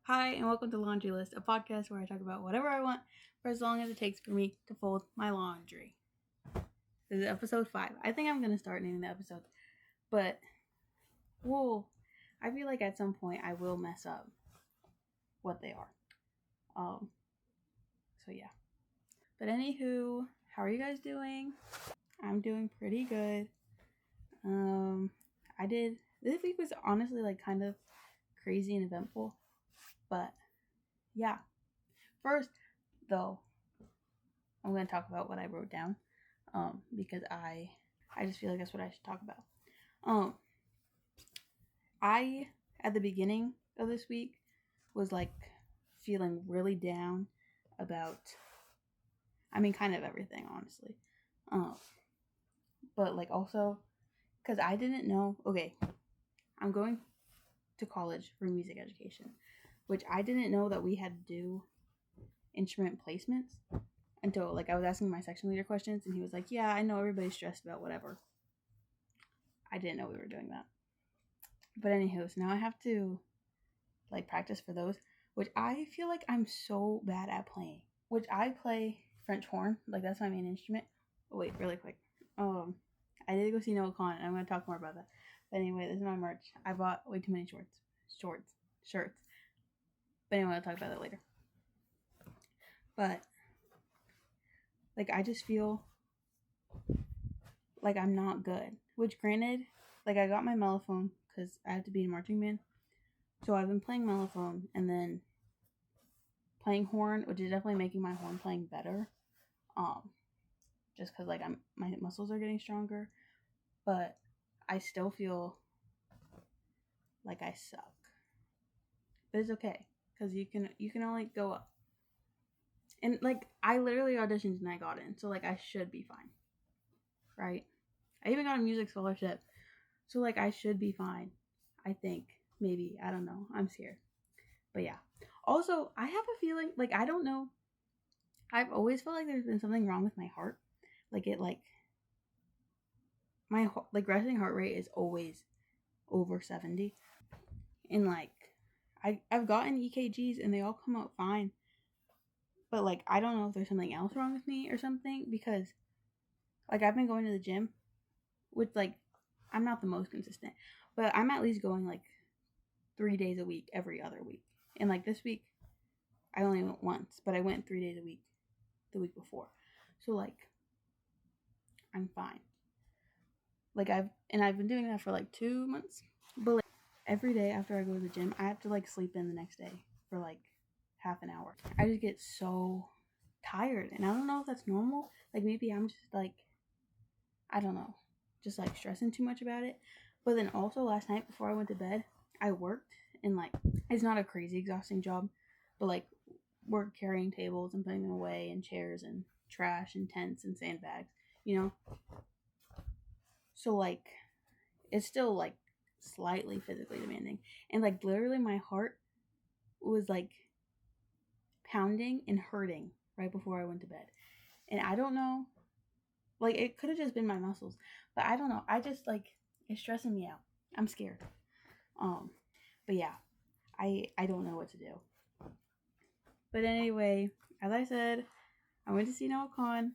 Hi, and welcome to Laundry List, a podcast where I talk about whatever I want for as long as it takes for me to fold my laundry. This is episode 5. I think I'm going to start naming the episodes, but I feel like at some point I will mess up what they are. So yeah. But anywho, how are you guys doing? I'm doing pretty good. This week was honestly like kind of crazy and eventful, but yeah. First, though, I'm going to talk about what I wrote down, because I just feel like that's what I should talk about. I, at the beginning of this week, was like feeling really down about, kind of everything, honestly. But like also, because I didn't know, okay, I'm going to college for music education, which I didn't know that we had to do instrument placements until like I was asking my section leader questions, and he was like, yeah, I know everybody's stressed about whatever. I didn't know we were doing that. But anywho, so now I have to like practice for those, which I feel like I'm so bad at playing. Which I play French horn, like that's my main instrument. Oh, wait, really quick. I did go see Noah Kahan, and I'm gonna talk more about that. But anyway, this is my merch. I bought way too many shirts. But anyway, I'll talk about that later. But like I just feel like I'm not good. Which granted, like I got my mellophone because I have to be in marching band. So I've been playing mellophone and then playing horn, which is definitely making my horn playing better. Just because like my muscles are getting stronger, but I still feel like I suck. But it's okay because you can only go up. And like I literally auditioned and I got in, so like I should be fine, right? I even got a music scholarship, so like I should be fine. I think maybe I don't know. I'm scared, but yeah. Also, I have a feeling like I don't know. I've always felt like there's been something wrong with my heart. Like it like my like resting heart rate is always over 70, and like I've gotten EKGs and they all come out fine, but like I don't know if there's something else wrong with me or something, because like I've been going to the gym, which like I'm not the most consistent, but I'm at least going like 3 days a week every other week, and like this week I only went once, but I went 3 days a week the week before, so like I'm fine. Like I've been doing that for like 2 months, but like every day after I go to the gym, I have to like sleep in the next day for like half an hour. I just get so tired, and I don't know if that's normal. Like maybe I'm just like, I don't know, just like stressing too much about it. But then also last night before I went to bed, I worked, and like it's not a crazy exhausting job, but like we're carrying tables and putting them away and chairs and trash and tents and sandbags, you know? So like it's still like slightly physically demanding. And like literally my heart was like pounding and hurting right before I went to bed. And I don't know, like it could have just been my muscles, but I don't know. I just like it's stressing me out. I'm scared. But yeah, I don't know what to do. But anyway, as I said, I went to see Noah Kahan.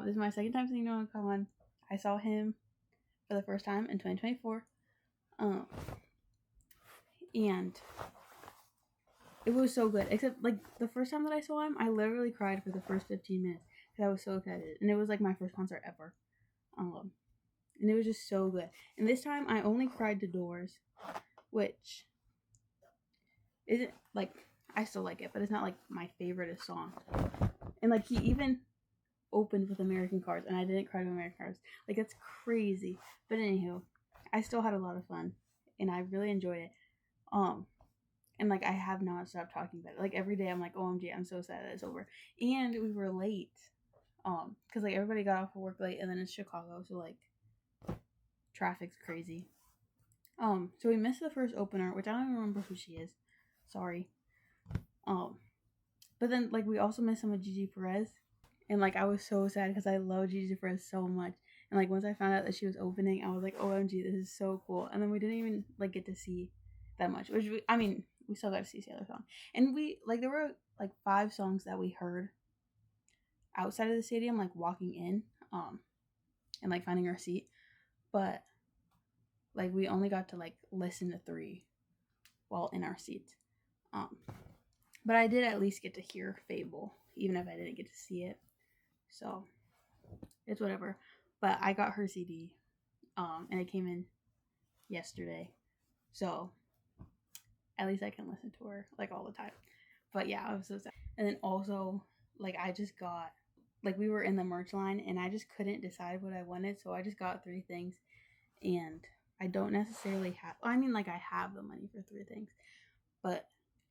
This is my second time seeing Noah Kahan. I saw him for the first time in 2024. And it was so good. Except like the first time that I saw him, I literally cried for the first 15 minutes because I was so excited, and it was like my first concert ever. And it was just so good. And this time I only cried to Doors, which isn't like, I still like it, but it's not like my favorite song. And like he even opened with American Cars, and I didn't cry to American Cars. Like that's crazy. But anywho, I still had a lot of fun, and I really enjoyed it. And like I have not stopped talking about it. Like every day I'm like, OMG, I'm so sad that it's over. And we were late. Because like everybody got off of work late, and then it's Chicago, so like traffic's crazy. So we missed the first opener, which I don't even remember who she is. Sorry. But then like we also missed some of Gigi Perez, and like I was so sad because I love Gigi Perez so much. And like once I found out that she was opening, I was like, OMG, this is so cool. And then we didn't even like get to see that much, which we still got to see Sailor Song. And we, like, there were, like, 5 songs that we heard outside of the stadium, like, walking in, and, like, finding our seat. But, like, we only got to, like, listen to 3 while in our seats. But I did at least get to hear Fable, even if I didn't get to see it. So, it's whatever. But I got her CD, and it came in yesterday. So, at least I can listen to her, like, all the time. But yeah, I was so sad. And then also, like, I just got, like, we were in the merch line, and I just couldn't decide what I wanted, so I just got 3 things. And I don't necessarily have, I mean, like, I have the money for 3 things, but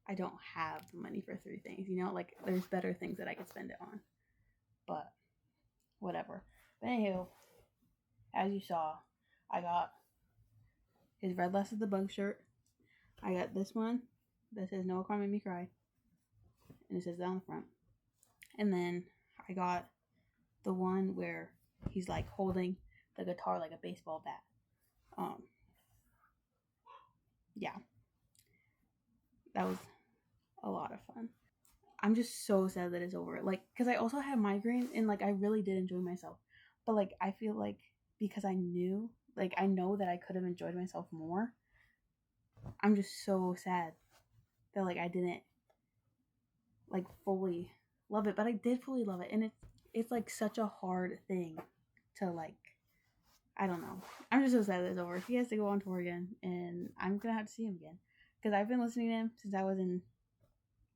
I don't have the money for 3 things, you know? Like, there's better things that I could spend it on. But, whatever. But anywho, as you saw, I got his Red Less of the Bug shirt. I got this one that says "No Car Made Me Cry," and it says that on the front. And then I got the one where he's like holding the guitar like a baseball bat. Yeah, that was a lot of fun. I'm just so sad that it's over. Like, because I also had migraine, and like I really did enjoy myself, but like I feel like because I knew, like I know that I could have enjoyed myself more. I'm just so sad that like I didn't like fully love it, but I did fully love it, and it's like such a hard thing to like. I don't know. I'm just so sad that it's over. He has to go on tour again, and I'm gonna have to see him again because I've been listening to him since I was in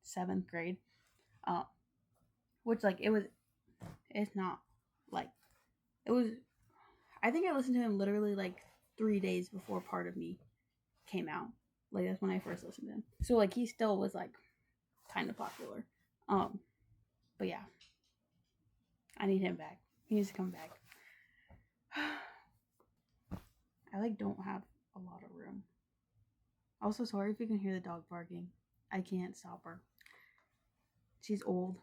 7th grade. Which like it's not like it was. I think I listened to him literally like 3 days before Part of Me came out. Like that's when I first listened to him. So like he still was like kind of popular. But yeah, I need him back. He needs to come back. I like don't have a lot of room. Also, sorry if you can hear the dog barking. I can't stop her. She's old.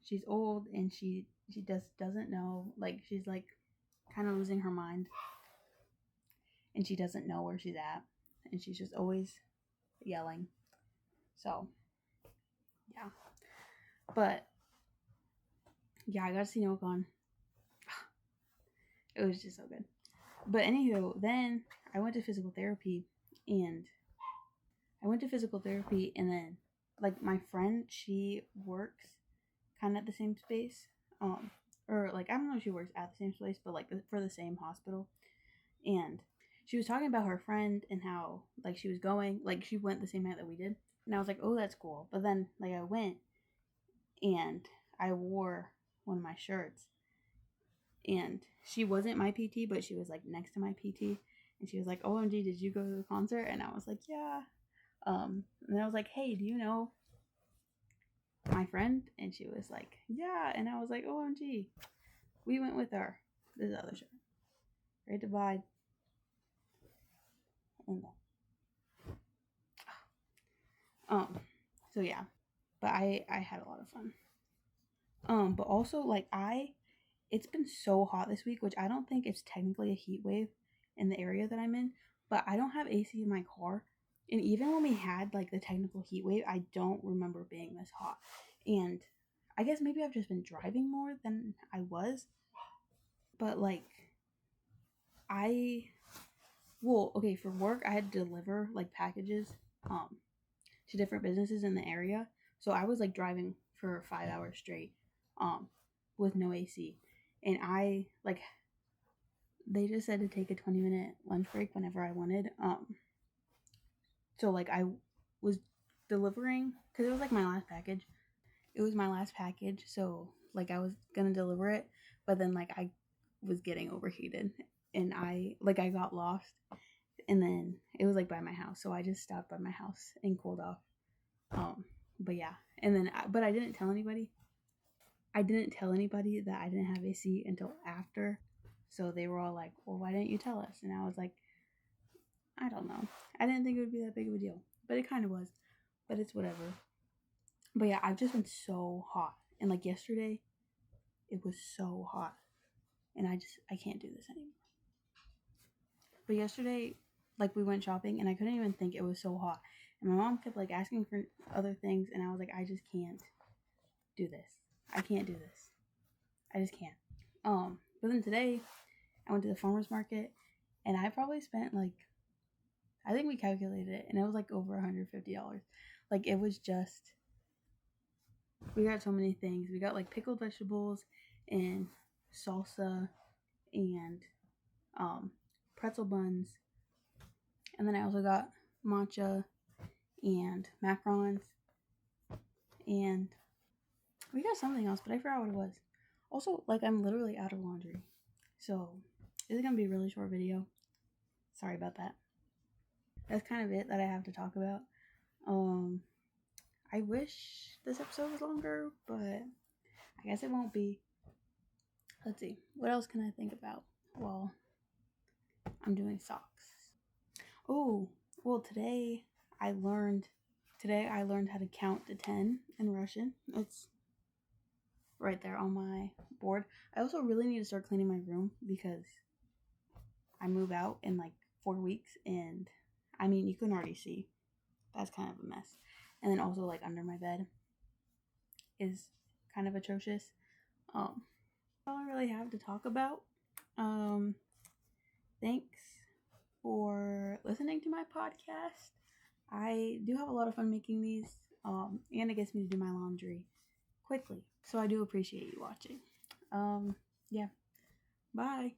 She's old and she doesn't know. Like she's like kind of losing her mind. And she doesn't know where she's at. And she's just always yelling. So, yeah. But, yeah, I got to see Nocon. It was just so good. But anywho, then I went to physical therapy. And then, like, my friend, she works kind of at the same space. Or, like, I don't know if she works at the same place, but, like, for the same hospital. And she was talking about her friend and how, like, she was going, like, she went the same night that we did. And I was like, oh, that's cool. But then, like, I went and I wore one of my shirts. And she wasn't my PT, but she was, like, next to my PT. And she was like, OMG, did you go to the concert? And I was like, yeah. And then I was like, hey, do you know my friend? And she was like, yeah. And I was like, OMG. We went with her. This is the other shirt. Great Divide. And so yeah, but I had a lot of fun. But also like it's been so hot this week, which I don't think it's technically a heat wave in the area that I'm in, but I don't have AC in my car, and even when we had like the technical heat wave, I don't remember being this hot. And I guess maybe I've just been driving more than I was, but like okay, for work I had to deliver like packages to different businesses in the area. So I was like driving for 5 hours straight with no AC. And I like they just said to take a 20-minute lunch break whenever I wanted. So like I was delivering cuz it was like my last package. It was my last package, so like I was going to deliver it, but then like I was getting overheated and I got lost. And then it was like by my house, so I just stopped by my house and cooled off. But yeah, and then but I didn't tell anybody. I didn't tell anybody that I didn't have AC until after. So they were all like, "Well, why didn't you tell us?" And I was like, "I don't know. I didn't think it would be that big of a deal, but it kind of was. But it's whatever." But yeah, I've just been so hot, and like yesterday, it was so hot, and I can't do this anymore. But yesterday, like we went shopping and I couldn't even think it was so hot. And my mom kept like asking for other things, and I was like, I just can't do this. I can't do this. I just can't. But then today I went to the farmer's market, and I probably spent like, I think we calculated it, and it was like over $150. Like, it was just, we got so many things. We got like pickled vegetables and salsa and pretzel buns, and then I also got matcha and macarons, and we got something else, but I forgot what it was. Also, like, I'm literally out of laundry, so this is gonna be a really short video. Sorry about that. That's kind of it that I have to talk about. I wish this episode was longer, but I guess it won't be. Let's see, what else can I think about while I'm doing socks? Oh, well, today I learned how to count to 10 in Russian. It's right there on my board. I also really need to start cleaning my room because I move out in like 4 weeks, and I mean, you can already see that's kind of a mess. And then also, like, under my bed is kind of atrocious. That's all I really have to talk about. Thanks for listening to my podcast. I do have a lot of fun making these, and it gets me to do my laundry quickly. So I do appreciate you watching. Yeah. Bye.